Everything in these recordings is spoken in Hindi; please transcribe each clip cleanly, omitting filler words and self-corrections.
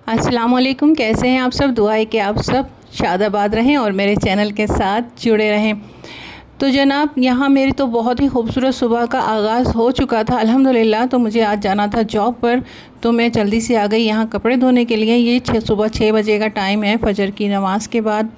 अस्सलाम वालेकुम। कैसे हैं आप सब? दुआ है कि आप सब शादाबाद रहें और मेरे चैनल के साथ जुड़े रहें। तो जनाब, यहाँ मेरी तो बहुत ही खूबसूरत सुबह का आगाज़ हो चुका था अल्हम्दुलिल्लाह। तो मुझे आज जाना था जॉब पर, तो मैं जल्दी से आ गई यहाँ कपड़े धोने के लिए। ये सुबह 6 बजे का टाइम है, फ़जर की नमाज़ के बाद।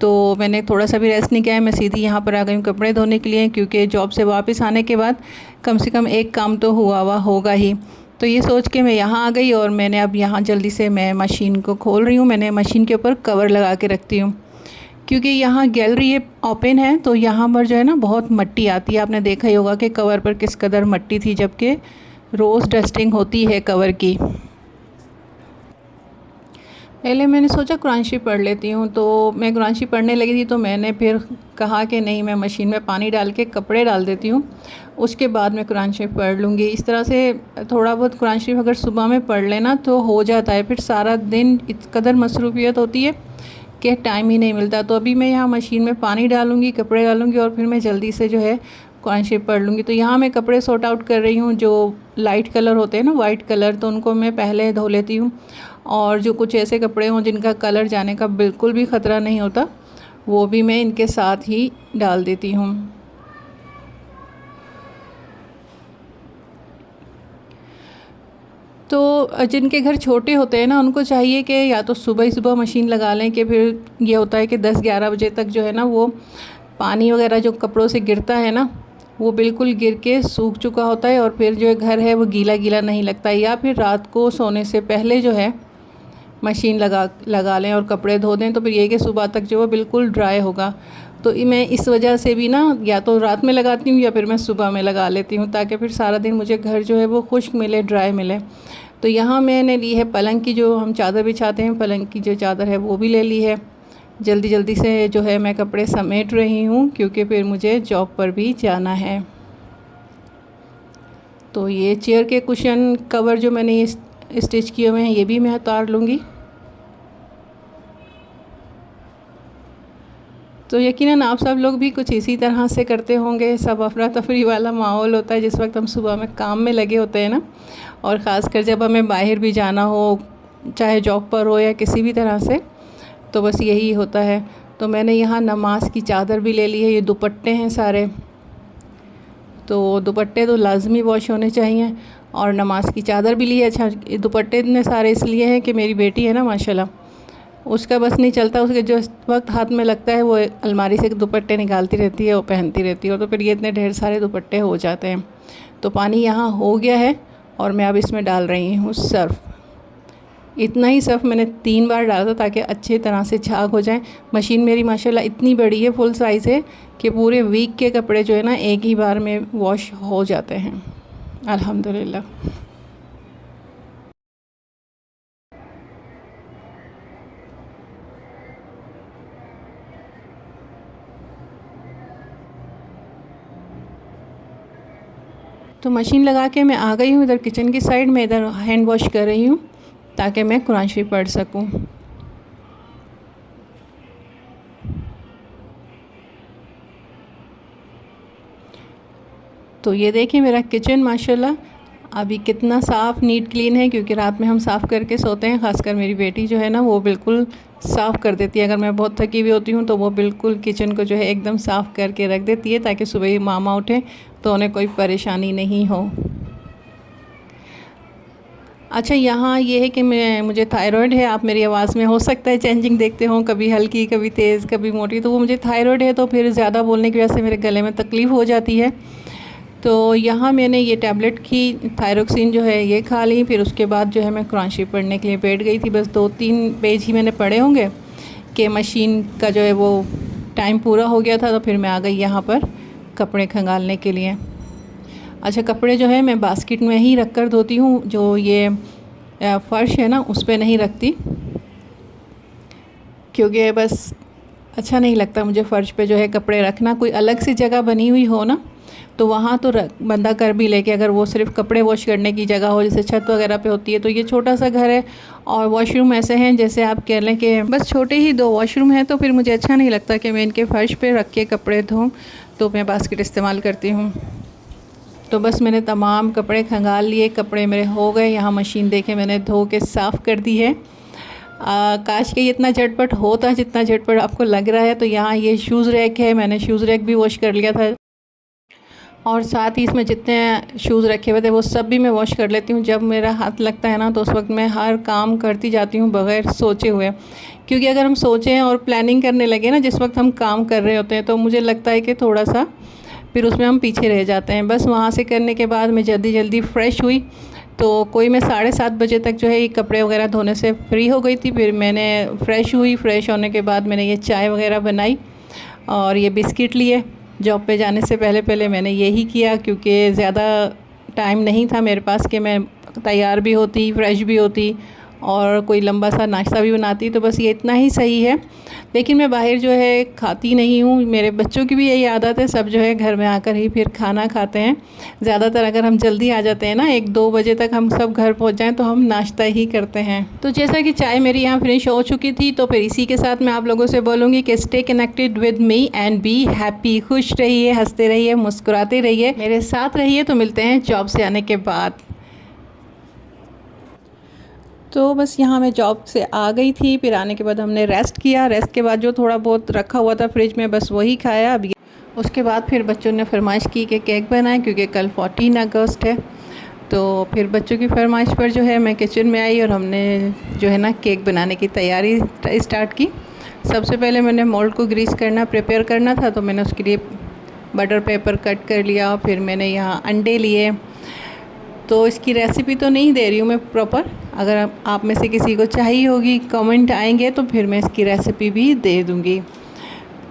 तो मैंने थोड़ा सा भी रेस्ट नहीं किया है, मैं सीधी यहाँ पर आ गई हूँ कपड़े धोने के लिए, क्योंकि जॉब से वापस आने के बाद कम से कम एक काम तो हुआ होगा ही। तो ये सोच के मैं यहाँ आ गई और मैंने अब यहाँ जल्दी से मैं मशीन को खोल रही हूँ। मैंने मशीन के ऊपर कवर लगा के रखती हूँ, क्योंकि यहाँ गैलरी ये ओपन है, तो यहाँ पर जो है ना बहुत मट्टी आती है। आपने देखा ही होगा कि कवर पर किस कदर मट्टी थी, जबकि रोज़ डस्टिंग होती है कवर की। पहले मैंने सोचा कुरान शरीफ पढ़ लेती हूँ, तो मैं कुरान शरीफ पढ़ने लगी थी, तो मैंने फिर कहा कि नहीं, मैं मशीन में पानी डाल के कपड़े डाल देती हूँ, उसके बाद मैं कुरान शरीफ पढ़ लूँगी। इस तरह से थोड़ा बहुत कुरान शरीफ अगर सुबह में पढ़ लेना तो हो जाता है। फिर सारा दिन इस कदर मसरूफियत होती है कि टाइम ही नहीं मिलता। तो अभी मैं यहाँ मशीन में पानी डालूँगी, कपड़े डालूँगी और फिर मैं जल्दी से जो है कुरान शरीफ पढ़ लूँगी। तो यहाँ मैं कपड़े सॉर्ट आउट कर रही हूँ। जो लाइट कलर होते हैं ना, वाइट कलर, तो उनको मैं पहले धो लेती हूँ। और जो कुछ ऐसे कपड़े हों जिनका कलर जाने का बिल्कुल भी ख़तरा नहीं होता, वो भी मैं इनके साथ ही डाल देती हूँ। तो जिनके घर छोटे होते हैं ना, उनको चाहिए कि या तो सुबह ही सुबह मशीन लगा लें, कि फिर ये होता है कि 10-11 बजे तक जो है ना वो पानी वगैरह जो कपड़ों से गिरता है ना, वो बिल्कुल गिर के सूख चुका होता है और फिर जो घर है वो गीला गीला नहीं लगता। या फिर रात को सोने से पहले जो है मशीन लगा लें और कपड़े धो दें, तो फिर ये कि सुबह तक जो है बिल्कुल ड्राई होगा। तो मैं इस वजह से भी ना या तो रात में लगाती हूँ या फिर मैं सुबह में लगा लेती हूँ, ताकि फिर सारा दिन मुझे घर जो है वो खुश्क मिले, ड्राई मिले। तो यहाँ मैंने ली है पलंग की, जो हम चादर बिछाते हैं, पलंग की जो चादर है वो भी ले ली है। जल्दी जल्दी से जो है मैं कपड़े समेट रही हूँ, क्योंकि फिर मुझे जॉब पर भी जाना है। तो ये चेयर के कुशन कवर जो मैंने स्टिच किए हुए हैं, ये भी मैं उतार लूँगी। तो यकीनन आप सब लोग भी कुछ इसी तरह से करते होंगे। सब अफरा तफरी वाला माहौल होता है जिस वक्त हम सुबह में काम में लगे होते हैं ना, और ख़ासकर जब हमें बाहर भी जाना हो, चाहे जॉब पर हो या किसी भी तरह से, तो बस यही होता है। तो मैंने यहाँ नमाज की चादर भी ले ली है। ये दुपट्टे हैं सारे, तो दुपट्टे तो लाजमी वॉश होने चाहिए, और नमाज की चादर भी ली है। अच्छा, ये दुपट्टे इतने सारे इसलिए हैं कि मेरी बेटी है ना माशाल्लाह, उसका बस नहीं चलता, उसके जो वक्त हाथ में लगता है वो अलमारी से दुपट्टे निकालती रहती है और पहनती रहती है, और तो फिर ये इतने ढेर सारे दुपट्टे हो जाते हैं। तो पानी यहाँ हो गया है और मैं अब इसमें डाल रही हूँ सर्फ़। इतना ही सर्फ़ मैंने 3 बार डाला था, ताकि अच्छी तरह से झाग हो जाए। मशीन मेरी माशाल्लाह इतनी बड़ी है, फुल साइज़ है, कि पूरे वीक के कपड़े जो है ना एक ही बार में वॉश हो जाते हैं अल्हम्दुलिल्लाह। तो मशीन लगा के मैं आ गई हूँ इधर किचन की साइड में। इधर हैंड वॉश कर रही हूँ ताकि मैं कुरान शरीफ पढ़ सकूँ। तो ये देखिए मेरा किचन माशाल्लाह अभी कितना साफ़ नीट क्लीन है, क्योंकि रात में हम साफ़ करके सोते हैं। ख़ासकर मेरी बेटी जो है ना वो बिल्कुल साफ़ कर देती है। अगर मैं बहुत थकी हुई होती हूँ तो वो बिल्कुल किचन को जो है एकदम साफ़ करके रख देती है, ताकि सुबह ही मामा उठें तो उन्हें कोई परेशानी नहीं हो। अच्छा, यहाँ ये है कि मुझे थायराइड है। आप मेरी आवाज़ में हो सकता है चेंजिंग देखते हो, कभी हल्की, कभी तेज़, कभी मोटी। तो वो मुझे थायराइड है, तो फिर ज़्यादा बोलने की वजह से मेरे गले में तकलीफ़ हो जाती है। तो यहाँ मैंने ये टैबलेट की थायरोक्सिन जो है ये खा ली। फिर उसके बाद जो है मैं कुरान शरीफ पढ़ने के लिए बैठ गई थी। बस 2-3 पेज ही मैंने पढ़े होंगे कि मशीन का जो है वो टाइम पूरा हो गया था। तो फिर मैं आ गई यहाँ पर कपड़े खंगालने के लिए। अच्छा, कपड़े जो है मैं बास्केट में ही रख कर धोती हूँ। जो ये फ़र्श है ना उस पर नहीं रखती, क्योंकि बस अच्छा नहीं लगता मुझे फ़र्श पे जो है कपड़े रखना। कोई अलग सी जगह बनी हुई हो ना, तो वहाँ तो बंदा कर भी ले कि अगर वो सिर्फ़ कपड़े वॉश करने की जगह हो, जैसे छत वगैरह पे होती है। तो ये छोटा सा घर है और वॉशरूम ऐसे हैं जैसे आप कह लें कि बस छोटे ही 2 वॉशरूम हैं। तो फिर मुझे अच्छा नहीं लगता कि मैं इनके फ़र्श पे रख के कपड़े धोऊँ, तो मैं बास्केट इस्तेमाल करती हूँ। तो बस मैंने तमाम कपड़े खंगाल लिए, कपड़े मेरे हो गए। यहाँ मशीन देखे मैंने धो के साफ़ कर दी है। काश के ये इतना झटपट होता जितना झटपट आपको लग रहा है। तो यहाँ ये शूज़ रैक है, मैंने शूज़ रैक भी वॉश कर लिया था और साथ ही इसमें जितने शूज़ रखे हुए थे वो सब भी मैं वॉश कर लेती हूँ। जब मेरा हाथ लगता है ना तो उस वक्त मैं हर काम करती जाती हूँ बग़ैर सोचे हुए, क्योंकि अगर हम सोचें और प्लानिंग करने लगे ना जिस वक्त हम काम कर रहे होते हैं, तो मुझे लगता है कि थोड़ा सा फिर उसमें हम पीछे रह जाते हैं। बस वहाँ से करने के बाद मैं जल्दी जल्दी फ़्रेश हुई, तो कोई मैं 7:30 बजे तक जो है ये कपड़े वगैरह धोने से फ्री हो गई थी। फिर मैंने फ़्रेश हुई, फ़्रेश होने के बाद मैंने ये चाय वगैरह बनाई और ये बिस्किट लिए। जॉब पे जाने से पहले पहले मैंने यही किया, क्योंकि ज़्यादा टाइम नहीं था मेरे पास कि मैं तैयार भी होती, फ़्रेश भी होती और कोई लंबा सा नाश्ता भी बनाती। तो बस ये इतना ही सही है। लेकिन मैं बाहर जो है खाती नहीं हूँ, मेरे बच्चों की भी यही आदत है, सब जो है घर में आकर ही फिर खाना खाते हैं। ज़्यादातर अगर हम जल्दी आ जाते हैं ना, 1-2 बजे तक हम सब घर पहुँच जाएँ तो हम नाश्ता ही करते हैं। तो जैसा कि चाय मेरी यहाँ फिनिश हो चुकी थी, तो फिर इसी के साथ मैं आप लोगों से बोलूँगी कि stay connected with me and be happy. खुश रहिए, हंसते रहिए, मुस्कुराते रहिए, मेरे साथ रहिए। तो मिलते हैं जॉब से आने के बाद। तो बस यहाँ मैं जॉब से आ गई थी, फिर आने के बाद हमने रेस्ट किया। रेस्ट के बाद जो थोड़ा बहुत रखा हुआ था फ्रिज में बस वही खाया। अब उसके बाद फिर बच्चों ने फरमाइश की कि केक बनाएं, क्योंकि कल 14 अगस्त है। तो फिर बच्चों की फरमाइश पर जो है मैं किचन में आई और हमने जो है ना केक बनाने की तैयारी स्टार्ट की। सबसे पहले मैंने मोल्ड को ग्रीस करना प्रिपेयर करना था, तो मैंने उसके लिए बटर पेपर कट कर लिया। फिर मैंने यहाँ अंडे लिए। तो इसकी रेसिपी तो नहीं दे रही हूँ मैं प्रॉपर, अगर आप में से किसी को चाहिए होगी कमेंट आएंगे तो फिर मैं इसकी रेसिपी भी दे दूँगी।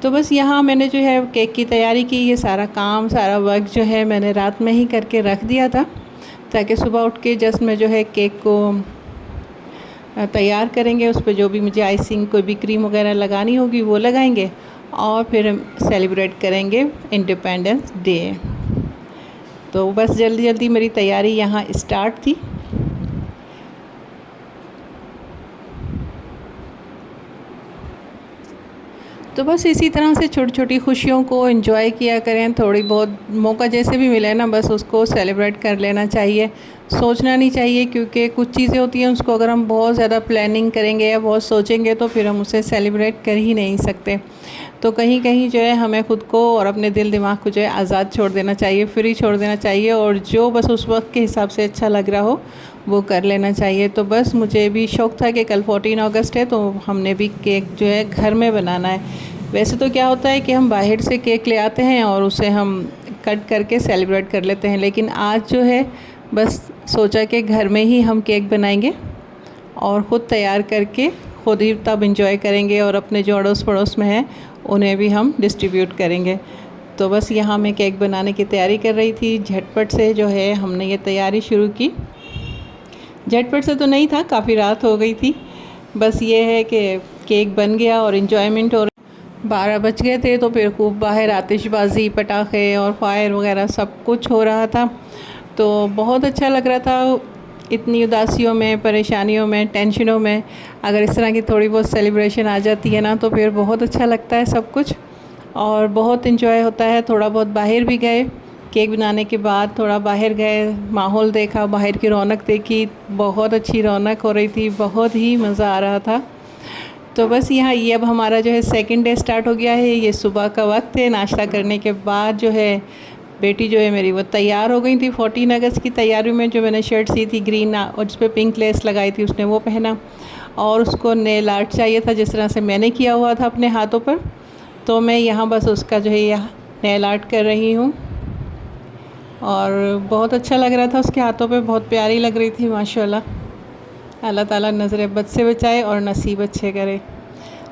तो बस यहाँ मैंने जो है केक की तैयारी की। ये सारा काम, सारा वर्क जो है मैंने रात में ही करके रख दिया था, ताकि सुबह उठ के जस्ट मैं जो है केक को तैयार करेंगे। उस पर जो भी मुझे आइसिंग, कोई भी क्रीम वगैरह लगानी होगी वो लगाएंगे और फिर हम सेलिब्रेट करेंगे इंडिपेंडेंस डे। तो बस जल्दी जल्दी मेरी तैयारी यहाँ स्टार्ट थी। तो बस इसी तरह से छोटी छोटी खुशियों को एंजॉय किया करें। थोड़ी बहुत मौका जैसे भी मिले ना, बस उसको सेलिब्रेट कर लेना चाहिए, सोचना नहीं चाहिए। क्योंकि कुछ चीज़ें होती हैं उसको अगर हम बहुत ज़्यादा प्लानिंग करेंगे या बहुत सोचेंगे तो फिर हम उसे सेलिब्रेट कर ही नहीं सकते। तो कहीं कहीं जो है हमें ख़ुद को और अपने दिल दिमाग को जो है आज़ाद छोड़ देना चाहिए, फ्री छोड़ देना चाहिए, और जो बस उस वक्त के हिसाब से अच्छा लग रहा हो वो कर लेना चाहिए। तो बस मुझे भी शौक़ था कि कल 14 अगस्त है, तो हमने भी केक जो है घर में बनाना है। वैसे तो क्या होता है कि हम बाहर से केक ले आते हैं और उसे हम कट करके सेलिब्रेट कर लेते हैं, लेकिन आज जो है बस सोचा कि घर में ही हम केक बनाएंगे और ख़ुद तैयार करके ख़ुद ही तब इंजॉय करेंगे, और अपने जो अड़ोस पड़ोस में हैं उन्हें भी हम डिस्ट्रीब्यूट करेंगे। तो बस यहाँ मैं केक बनाने की तैयारी कर रही थी। झटपट से जो है हमने ये तैयारी शुरू की। झटपट से तो नहीं था, काफ़ी रात हो गई थी। बस ये है कि केक बन गया और इन्जॉयमेंट हो 12 बज गए थे, तो फिर खूब बाहर आतिशबाज़ी, पटाखे और फायर वगैरह सब कुछ हो रहा था। तो बहुत अच्छा लग रहा था। इतनी उदासियों में, परेशानियों में, टेंशनों में अगर इस तरह की थोड़ी बहुत सेलिब्रेशन आ जाती है ना, तो फिर बहुत अच्छा लगता है सब कुछ और बहुत इन्जॉय होता है। थोड़ा बहुत बाहर भी गए, केक बनाने के बाद थोड़ा बाहर गए, माहौल देखा, बाहर की रौनक देखी। बहुत अच्छी रौनक हो रही थी, बहुत ही मज़ा आ रहा था। तो बस यहाँ ये अब हमारा जो है सेकंड डे स्टार्ट हो गया है। ये सुबह का वक्त है। नाश्ता करने के बाद जो है बेटी जो है मेरी वो तैयार हो गई थी। 14 अगस्त की तैयारी में जो मैंने शर्ट सी थी ग्रीन और उस पर पिंक लेस लगाई थी, उसने वो पहना, और उसको नेल आर्ट चाहिए था जिस तरह से मैंने किया हुआ था अपने हाथों पर। तो मैं यहाँ बस उसका जो है यह नेल आर्ट कर रही हूँ और बहुत अच्छा लग रहा था उसके हाथों पे, बहुत प्यारी लग रही थी माशाल्लाह। अल्लाह ताला नज़रें बद से बचाए और नसीब अच्छे करे।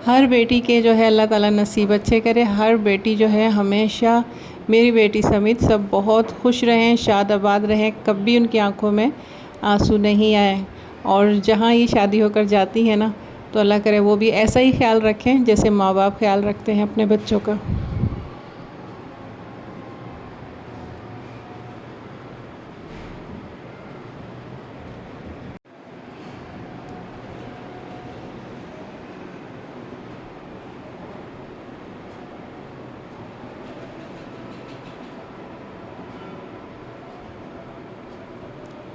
हर बेटी के जो है अल्लाह ताला नसीब अच्छे करे। हर बेटी जो है हमेशा, मेरी बेटी समेत सब बहुत खुश रहें, शाद आबाद रहें, कभी उनकी आंखों में आंसू नहीं आए। और जहाँ ये शादी होकर जाती है ना, तो अल्लाह करे वो भी ऐसा ही ख्याल रखें जैसे माँ बाप ख्याल रखते हैं अपने बच्चों का।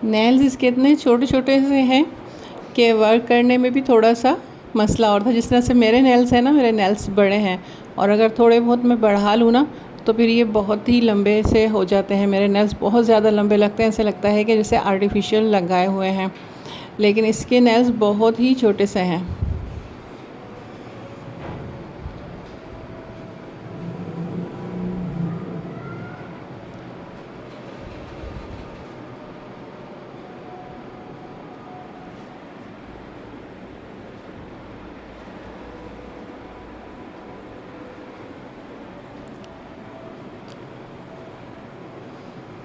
नेल्स इसके इतने छोटे छोटे से हैं कि वर्क करने में भी थोड़ा सा मसला और था। जिस तरह से मेरे नेल्स हैं ना, मेरे नेल्स बड़े हैं और अगर थोड़े बहुत मैं बढ़ा लूँ ना तो फिर ये बहुत ही लंबे से हो जाते हैं। मेरे नेल्स बहुत ज़्यादा लंबे लगते हैं, ऐसे लगता है कि जैसे आर्टिफिशियल लगाए हुए हैं, लेकिन इसके नेल्स बहुत ही छोटे से हैं।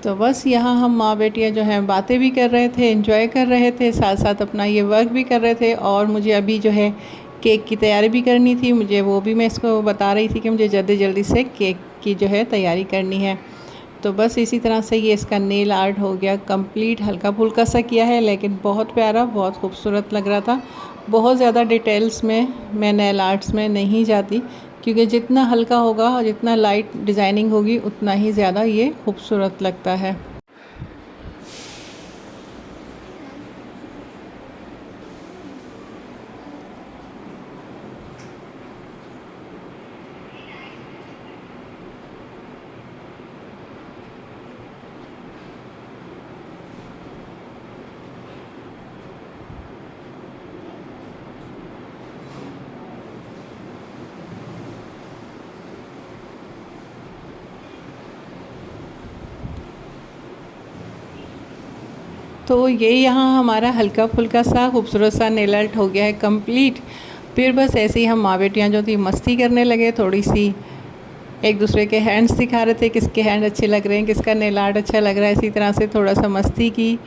तो बस यहाँ हम माँ बेटियाँ जो हैं बातें भी कर रहे थे, एंजॉय कर रहे थे, साथ साथ अपना ये वर्क भी कर रहे थे। और मुझे अभी जो है केक की तैयारी भी करनी थी, मुझे वो भी मैं इसको बता रही थी कि मुझे जल्दी जल्दी से केक की जो है तैयारी करनी है। तो बस इसी तरह से ये इसका नेल आर्ट हो गया कंप्लीट। हल्का फुल्का सा किया है लेकिन बहुत प्यारा, बहुत खूबसूरत लग रहा था। बहुत ज़्यादा डिटेल्स में मैं नेल आर्ट्स में नहीं जाती, क्योंकि जितना हल्का होगा और जितना लाइट डिज़ाइनिंग होगी उतना ही ज़्यादा ये खूबसूरत लगता है। तो ये यहाँ हमारा हल्का फुल्का सा खूबसूरत सा नेल आर्ट हो गया है कंप्लीट। फिर बस ऐसे ही हम माँ बेटियाँ जो थी मस्ती करने लगे, थोड़ी सी एक दूसरे के हैंड्स दिखा रहे थे, किसके हैंड अच्छे लग रहे हैं, किसका नेल आर्ट अच्छा लग रहा है। इसी तरह से थोड़ा सा मस्ती की।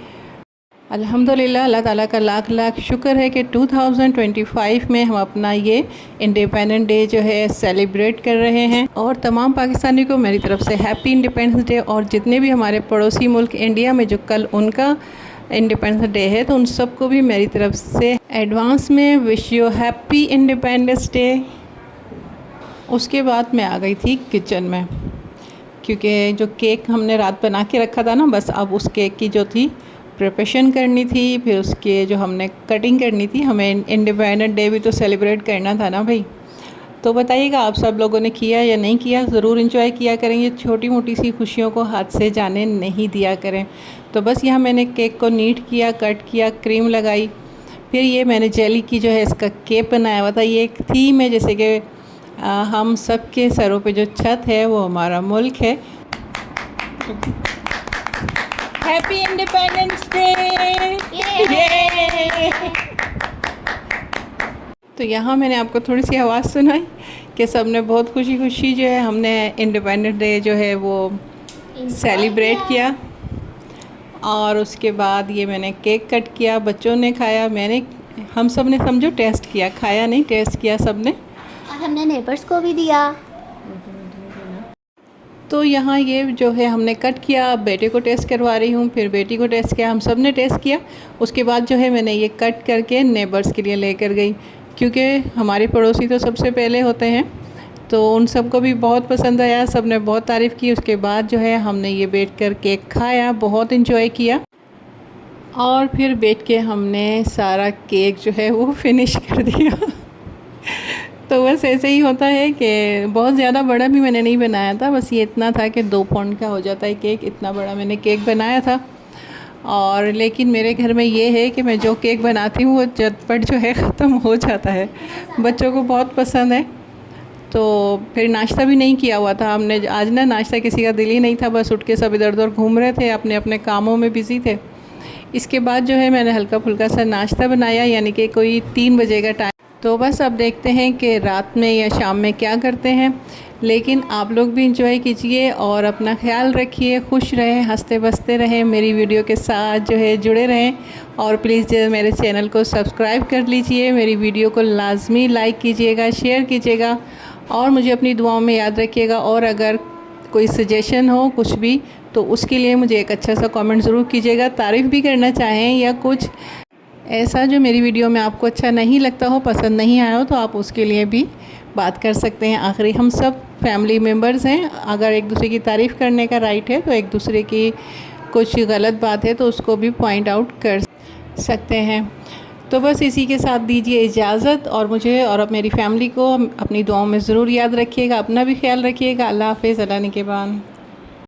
अल्हम्दुलिल्लाह, अल्लाह ताला का लाख लाख शुक्र है कि 2025 में हम अपना ये इंडिपेंडेंस डे जो है सेलिब्रेट कर रहे हैं। और तमाम पाकिस्तानी को मेरी तरफ से हैप्पी इंडिपेंडेंस डे। और जितने भी हमारे पड़ोसी मुल्क इंडिया में जो कल उनका इंडिपेंडेंस डे है, तो उन सबको भी मेरी तरफ से एडवांस में wish you happy independence day. उसके बाद मैं आ गई थी किचन में, क्योंकि जो केक हमने रात बना के रखा था ना, बस अब उस केक की जो थी प्रिपरेशन करनी थी, फिर उसके जो हमने कटिंग करनी थी। हमें इंडिपेंडेंस डे भी तो सेलिब्रेट करना था ना भाई। तो बताइएगा आप सब लोगों ने किया या नहीं किया। ज़रूर इंजॉय किया करेंगे, छोटी मोटी सी खुशियों को हाथ से जाने नहीं दिया करें। तो बस यहाँ मैंने केक को नीट किया, कट किया, क्रीम लगाई। फिर ये मैंने जेली की जो है इसका केक बनाया हुआ था। ये एक थीम है, जैसे कि हम सब के सरों पे जो छत है वो हमारा मुल्क है। Happy independence day. तो यहाँ मैंने आपको थोड़ी सी आवाज़ सुनाई कि सब ने बहुत खुशी खुशी जो है हमने इंडिपेंडेंस डे जो है वो सेलिब्रेट किया। और उसके बाद ये मैंने केक कट किया, बच्चों ने खाया, हम सब ने समझो टेस्ट किया, खाया नहीं, टेस्ट किया सब ने। और हमने नेबर्स को भी दिया। तो यहाँ ये जो है हमने कट किया, अब बेटे को टेस्ट करवा रही हूँ, फिर बेटी को टेस्ट किया, हम सब ने टेस्ट किया। उसके बाद जो है मैंने ये कट करके नेबर्स के लिए लेकर गई, क्योंकि हमारे पड़ोसी तो सबसे पहले होते हैं। तो उन सबको भी बहुत पसंद आया, सब ने बहुत तारीफ़ की। उसके बाद जो है हमने ये बैठ कर केक खाया, बहुत इन्जॉय किया। और फिर बैठ के हमने सारा केक जो है वो फिनिश कर दिया। तो बस ऐसे ही होता है कि बहुत ज़्यादा बड़ा भी मैंने नहीं बनाया था, बस ये इतना था कि 2 पाउंड का हो जाता है केक, इतना बड़ा मैंने केक बनाया था। और लेकिन मेरे घर में ये है कि मैं जो केक बनाती हूँ वो झटपट जो है ख़त्म हो जाता है, बच्चों को बहुत पसंद है। तो फिर नाश्ता भी नहीं किया हुआ था हमने आज ना, नाश्ता किसी का दिल ही नहीं था, बस उठ के सब इधर उधर घूम रहे थे, अपने अपने कामों में बिज़ी थे। इसके बाद जो है मैंने हल्का फुल्का सा नाश्ता बनाया, यानी कि कोई 3 बजे का टाइम। तो बस अब देखते हैं कि रात में या शाम में क्या करते हैं। लेकिन आप लोग भी इंजॉय कीजिए और अपना ख्याल रखिए, खुश रहें, हंसते बसते रहें, मेरी वीडियो के साथ जो है जुड़े रहें। और प्लीज़ मेरे चैनल को सब्सक्राइब कर लीजिए, मेरी वीडियो को लाजमी लाइक कीजिएगा, शेयर कीजिएगा और मुझे अपनी दुआओं में याद रखिएगा। और अगर कोई सजेशन हो कुछ भी, तो उसके लिए मुझे एक अच्छा सा कमेंट ज़रूर कीजिएगा। तारीफ़ भी करना चाहें या कुछ ऐसा जो मेरी वीडियो में आपको अच्छा नहीं लगता हो, पसंद नहीं आया हो, तो आप उसके लिए भी बात कर सकते हैं। आखिरी हम सब फैमिली मेम्बर्स हैं, अगर एक दूसरे की तारीफ़ करने का राइट है तो एक दूसरे की कुछ गलत बात है तो उसको भी पॉइंट आउट कर सकते हैं। तो बस इसी के साथ दीजिए इजाज़त, और मुझे और अब मेरी फैमिली को अपनी दुआओं में ज़रूर याद रखिएगा। अपना भी ख्याल रखिएगा। अल्लाह हाफ़िज़। अल्लाह निगहबान।